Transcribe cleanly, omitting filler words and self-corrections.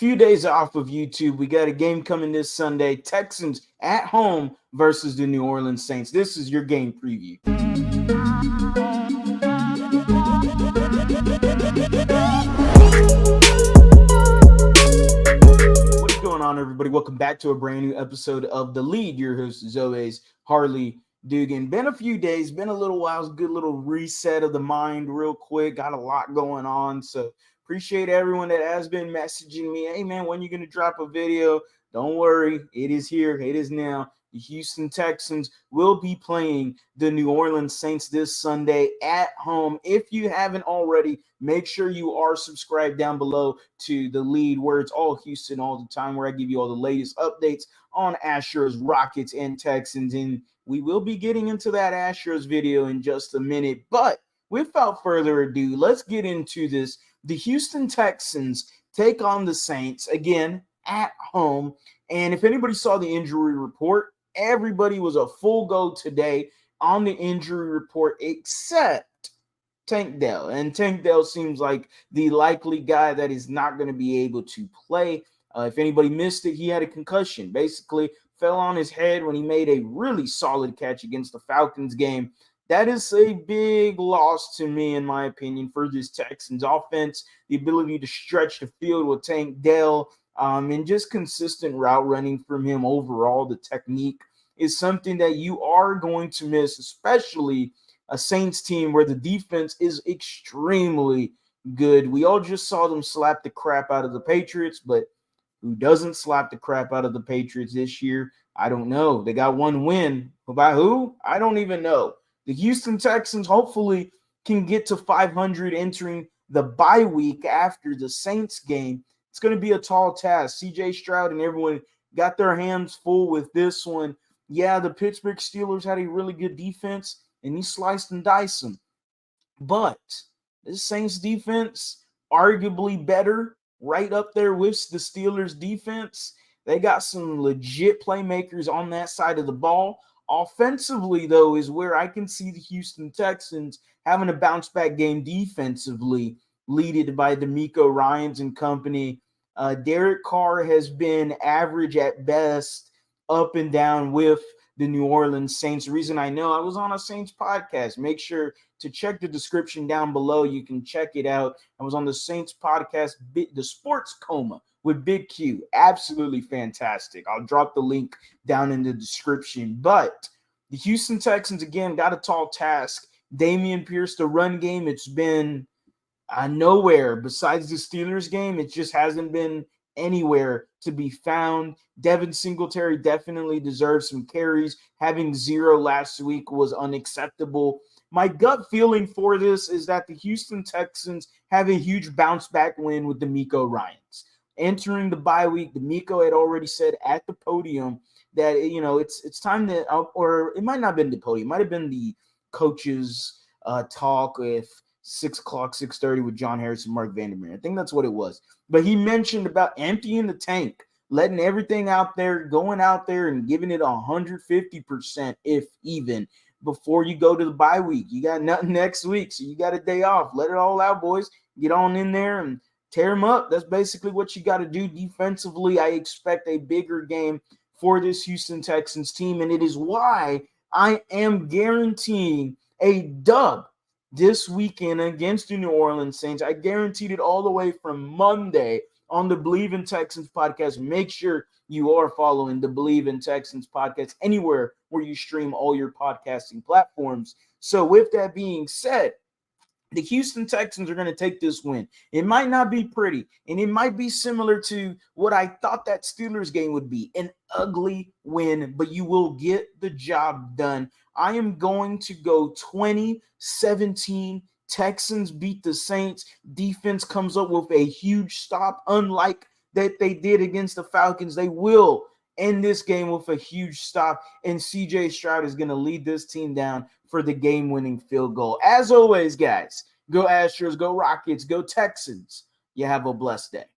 few days off of YouTube. We got a game coming this Sunday. Texans at home versus the New Orleans Saints. This is your game preview. What is going on, everybody? Welcome back to a brand new episode of The Lead. Your host is always Harley Dugan. Been a few days, been a little while. Good little reset of the mind real quick. Got a lot going on, so appreciate everyone that has been messaging me. Hey, man, when you going to drop a video? Don't worry. It is here. It is now. The Houston Texans will be playing the New Orleans Saints this Sunday at home. If you haven't already, make sure you are subscribed down below to The Lead, where it's all Houston all the time, where I give you all the latest updates on Astros, Rockets, and Texans. And we will be getting into that Astros video in just a minute. But without further ado, let's get into this. The Houston Texans take on the Saints, again, at home. And if anybody saw the injury report, everybody was a full go today on the injury report except Tank Dell. And Tank Dell seems like the likely guy that is not going to be able to play. If anybody missed it, he had a concussion. Basically, fell on his head when he made a really solid catch against the Falcons game. That is a big loss to me, in my opinion, for this Texans offense. The ability to stretch the field with Tank Dell and just consistent route running from him overall. The technique is something that you are going to miss, especially a Saints team where the defense is extremely good. We all just saw them slap the crap out of the Patriots, but who doesn't slap the crap out of the Patriots this year? I don't know. They got one win. By who? I don't even know. The Houston Texans hopefully can get to 500 entering the bye week after the Saints game. It's going to be a tall task. CJ Stroud and everyone got their hands full with this one. Yeah, the Pittsburgh Steelers had a really good defense, and he sliced and diced them. But this Saints defense, arguably better, right up there with the Steelers defense. They got some legit playmakers on that side of the ball. Offensively, though, is where I can see the Houston Texans having a bounce-back game defensively, leaded by D'Amico Ryans and company. Derek Carr has been average at best, up and down with the New Orleans Saints. The reason I know, I was on a Saints podcast. Make sure to check the description down below. You can check it out. I was on the Saints podcast, The Sports Coma, with Big Q. Absolutely fantastic. I'll drop the link down in the description. But the Houston Texans, again, got a tall task. Dameon Pierce, the run game, it's been nowhere. Besides the Steelers game, it just hasn't been anywhere to be found. Devin Singletary definitely deserves some carries. Having 0 last week was unacceptable. My gut feeling for this is that the Houston Texans have a huge bounce-back win with D'Amico Ryans. Entering the bye week, D'Amico had already said at the podium that, it's time to, or it might not have been the podium, it might have been the coaches' talk with 6 o'clock, 6:30 with John Harris and Mark Vandermeer. I think that's what it was. But he mentioned about emptying the tank, letting everything out there, going out there and giving it 150%, if even, before you go to the bye week. You got nothing next week, so you got a day off. Let it all out, boys. Get on in there and tear them up. That's basically what you got to do defensively. I expect a bigger game for this Houston Texans team, and it is why I am guaranteeing a dub this weekend against the New Orleans Saints. I guaranteed it all the way from Monday on the Believe in Texans podcast. Make sure you are following the Believe in Texans podcast anywhere where you stream all your podcasting platforms. So with that being said, the Houston Texans are going to take this win. It might not be pretty, and it might be similar to what I thought that Steelers game would be, an ugly win, but you will get the job done. I am going to go 20-17. Texans beat the Saints. Defense comes up with a huge stop, unlike that they did against the Falcons. They will end this game with a huge stop, and CJ Stroud is going to lead this team down for the game-winning field goal. As always, guys, go Astros, go Rockets, go Texans. You have a blessed day.